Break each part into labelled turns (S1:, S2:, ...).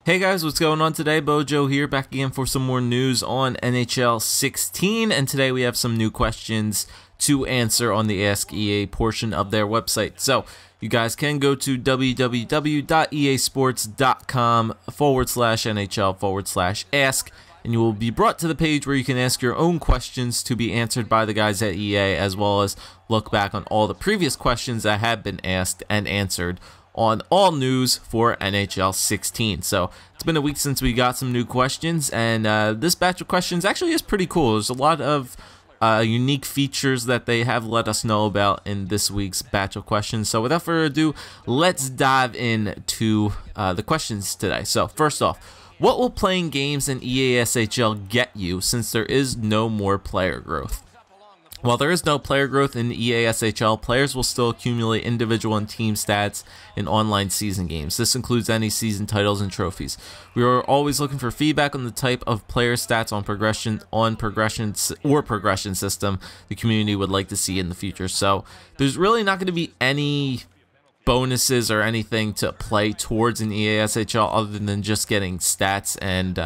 S1: Hey guys, what's going on today? Bojo here, back again for some more news on NHL 16, and today we have some new questions to answer on the Ask EA portion of their website. So you guys can go to www.easports.com/NHL/ask, and you will be brought to the page where you can ask your own questions to be answered by the guys at EA, as well as look back on all the previous questions that have been asked and answered on all news for NHL 16. So it's been a week since we got some new questions, and this batch of questions actually is pretty cool. There's a lot of unique features that they have let us know about in this week's batch of questions. So without further ado, let's dive into the questions today. So first off, what will playing games in EASHL get you since there is no more player growth? While there is no player growth in EASHL, players will still accumulate individual and team stats in online season games. This includes any season titles and trophies. We are always looking for feedback on the type of player stats on progression system the community would like to see in the future. So there's really not going to be any bonuses or anything to play towards in EASHL other than just getting stats and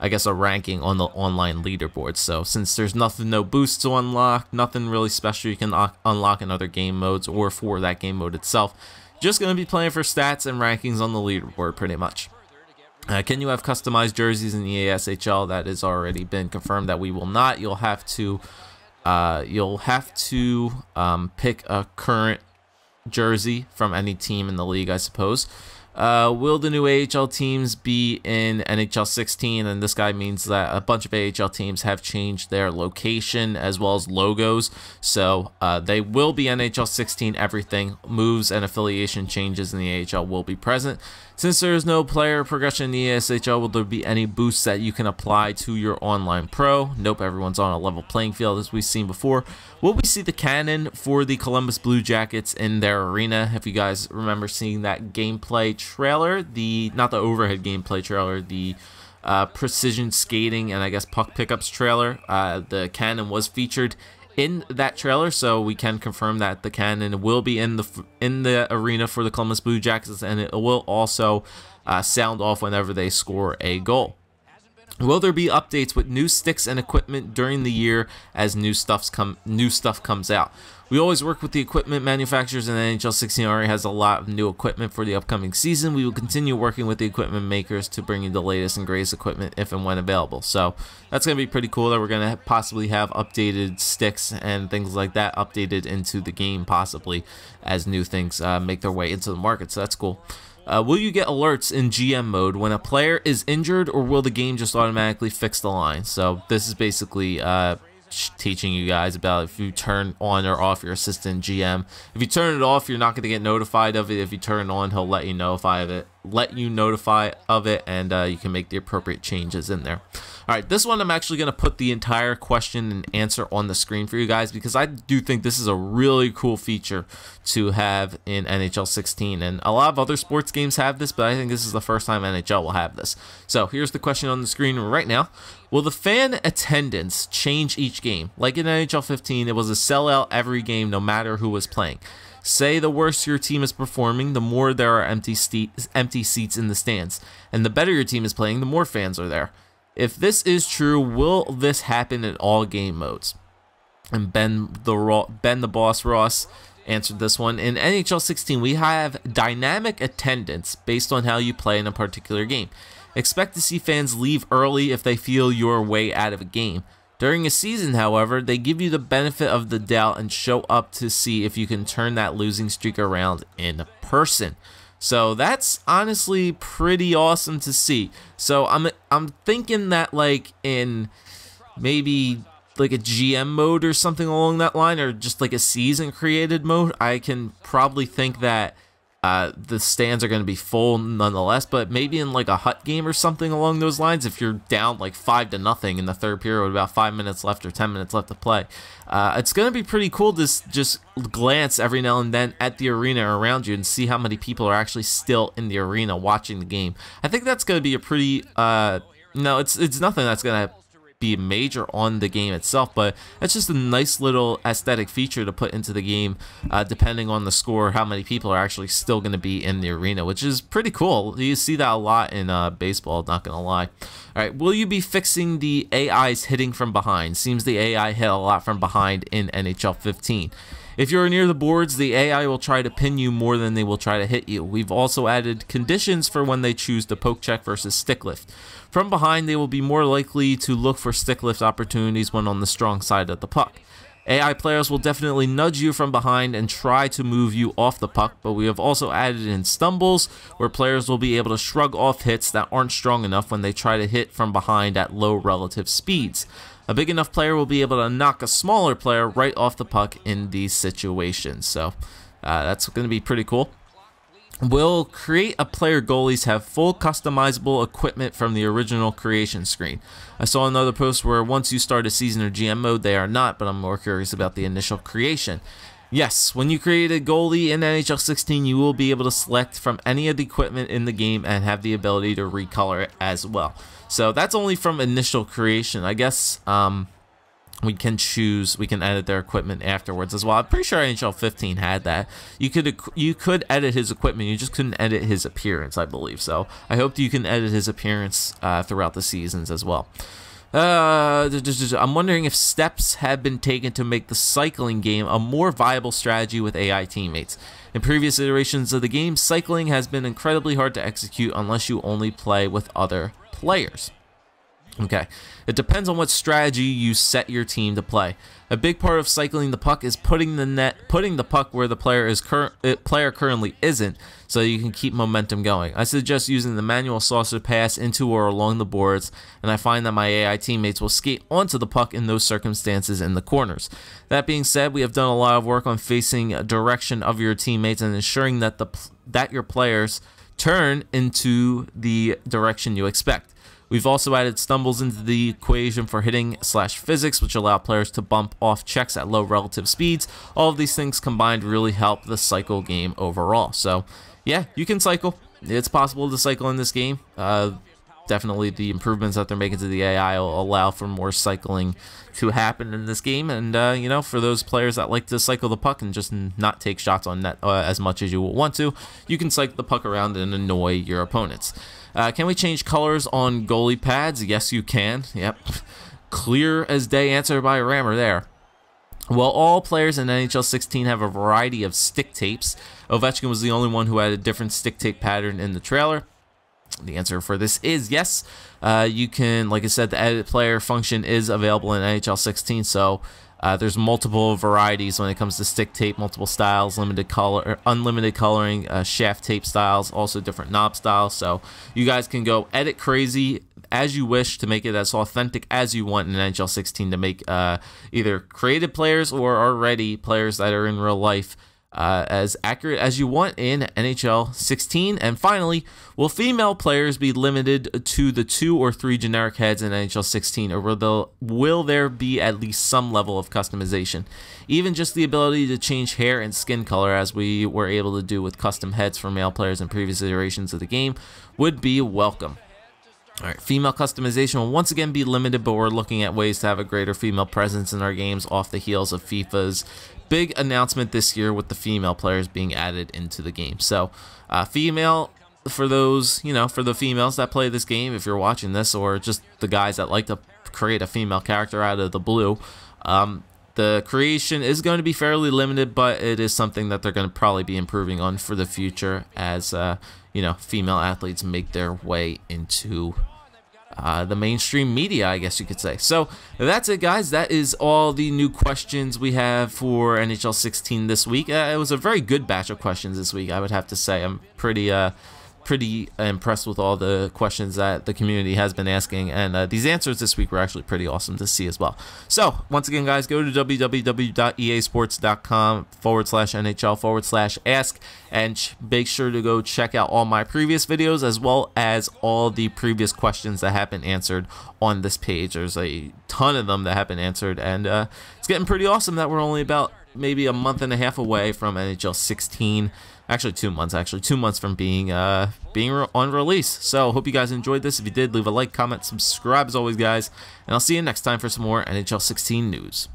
S1: I guess a ranking on the online leaderboard. So since there's no boosts to unlock, nothing really special you can unlock in other game modes or for that game mode itself, just going to be playing for stats and rankings on the leaderboard pretty much. Can you have customized jerseys in EASHL? That has already been confirmed that we will not. You'll have to pick a current jersey from any team in the league, I suppose. Will the new AHL teams be in NHL 16? And this guy means that a bunch of AHL teams have changed their location as well as logos. So they will be NHL 16. Everything, moves and affiliation changes in the AHL will be present. Since there is no player progression in the ESHL, will there be any boosts that you can apply to your online pro? Nope, everyone's on a level playing field as we've seen before. Will we see the cannon for the Columbus Blue Jackets in their arena? If you guys remember seeing that gameplay trailer, not the overhead gameplay trailer, the precision skating and I guess puck pickups trailer, the cannon was featured in that trailer, so we can confirm that the cannon will be in the arena for the Columbus Blue Jackets, and it will also sound off whenever they score a goal. Will there be updates with new sticks and equipment during the year as new stuff comes out? We always work with the equipment manufacturers, and NHL 16 already has a lot of new equipment for the upcoming season. We will continue working with the equipment makers to bring you the latest and greatest equipment if and when available. So that's going to be pretty cool that we're going to possibly have updated sticks and things like that updated into the game possibly as new things make their way into the market. So that's cool. Will you get alerts in GM mode when a player is injured, or will the game just automatically fix the line? So this is basically teaching you guys about if you turn on or off your assistant GM. If you turn it off, you're not going to get notified of it. If you turn it on, he'll let you notify of it, and you can make the appropriate changes in there. All right, this one I'm actually going to put the entire question and answer on the screen for you guys because I do think this is a really cool feature to have in NHL 16, and a lot of other sports games have this, but I think this is the first time NHL will have this. So here's the question on the screen right now. Will the fan attendance change each game? Like in NHL 15, it was a sellout every game no matter who was playing. Say the worse your team is performing, the more there are empty seats in the stands, and the better your team is playing, the more fans are there. If this is true, will this happen in all game modes? And Ben the Boss Ross answered this one. In NHL 16, we have dynamic attendance based on how you play in a particular game. Expect to see fans leave early if they feel you're way out of a game. During a season, however, they give you the benefit of the doubt and show up to see if you can turn that losing streak around in person. So that's honestly pretty awesome to see. So I'm thinking that like in maybe like a GM mode or something along that line, or just like a season created mode, I can probably think that the stands are going to be full nonetheless, but maybe in like a hut game or something along those lines, if you're down like 5-0 in the third period with about 5 minutes left or 10 minutes left to play, it's going to be pretty cool to just glance every now and then at the arena around you and see how many people are actually still in the arena watching the game. I think that's going to be a pretty no, it's nothing that's going to be major on the game itself, but it's just a nice little aesthetic feature to put into the game, depending on the score, how many people are actually still going to be in the arena, which is pretty cool. You see that a lot in baseball, not going to lie. All right, will you be fixing the AI's hitting from behind? Seems the AI hit a lot from behind in NHL 15. If you're near the boards, the AI will try to pin you more than they will try to hit you. We've also added conditions for when they choose to poke check versus stick lift. From behind, they will be more likely to look for stick lift opportunities when on the strong side of the puck. AI players will definitely nudge you from behind and try to move you off the puck, but we have also added in stumbles, where players will be able to shrug off hits that aren't strong enough when they try to hit from behind at low relative speeds. A big enough player will be able to knock a smaller player right off the puck in these situations. So that's going to be pretty cool. Will create a player goalies have full customizable equipment from the original creation screen? I saw another post where once you start a season or GM mode, they are not, but I'm more curious about the initial creation. Yes, when you create a goalie in NHL 16, you will be able to select from any of the equipment in the game and have the ability to recolor it as well. So that's only from initial creation. I guess we can edit their equipment afterwards as well. I'm pretty sure NHL 15 had that. You could edit his equipment, you just couldn't edit his appearance, I believe. So I hope you can edit his appearance throughout the seasons as well. I'm wondering if steps have been taken to make the cycling game a more viable strategy with AI teammates. In previous iterations of the game, cycling has been incredibly hard to execute unless you only play with other players. Okay, it depends on what strategy you set your team to play. A big part of cycling the puck is putting the puck where the player currently isn't, so you can keep momentum going. I suggest using the manual saucer pass into or along the boards, and I find that my AI teammates will skate onto the puck in those circumstances in the corners. That being said, we have done a lot of work on facing a direction of your teammates and ensuring that your players turn into the direction you expect. We've also added stumbles into the equation for hitting/physics, which allow players to bump off checks at low relative speeds. All of these things combined really help the cycle game overall. So, yeah, you can cycle. It's possible to cycle in this game. Definitely the improvements that they're making to the AI will allow for more cycling to happen in this game. And, you know, for those players that like to cycle the puck and just not take shots on net as much as you will want to, you can cycle the puck around and annoy your opponents. Can we change colors on goalie pads? Yes, you can. Yep. Clear as day answer by Rammer there. Well, all players in NHL 16 have a variety of stick tapes. Ovechkin was the only one who had a different stick tape pattern in the trailer. The answer for this is yes. You can, like I said, the edit player function is available in NHL 16, so there's multiple varieties when it comes to stick tape, multiple styles, limited color, unlimited coloring, shaft tape styles, also different knob styles. So you guys can go edit crazy as you wish to make it as authentic as you want in NHL 16 to make either created players or already players that are in real life as accurate as you want in NHL 16. And finally, will female players be limited to the 2 or 3 generic heads in NHL 16, or will there be at least some level of customization? Even just the ability to change hair and skin color, as we were able to do with custom heads for male players in previous iterations of the game, would be welcome. Alright, female customization will once again be limited, but we're looking at ways to have a greater female presence in our games off the heels of FIFA's big announcement this year with the female players being added into the game. So, female, for those, you know, for the females that play this game, if you're watching this, or just the guys that like to create a female character out of the blue, the creation is going to be fairly limited, but it is something that they're going to probably be improving on for the future as, you know, female athletes make their way into the mainstream media, I guess you could say. So that's it, guys. That is all the new questions we have for NHL 16 this week. It was a very good batch of questions this week, I would have to say. I'm pretty impressed with all the questions that the community has been asking, and these answers this week were actually pretty awesome to see as well. So once again, guys, go to www.easports.com/NHL/ask and make sure to go check out all my previous videos as well as all the previous questions that have been answered on this page. There's a ton of them that have been answered, and it's getting pretty awesome that we're only about maybe a month and a half away from NHL 16. Actually, 2 months. Actually, 2 months from being on release. So, hope you guys enjoyed this. If you did, leave a like, comment, subscribe as always, guys. And I'll see you next time for some more NHL 16 news.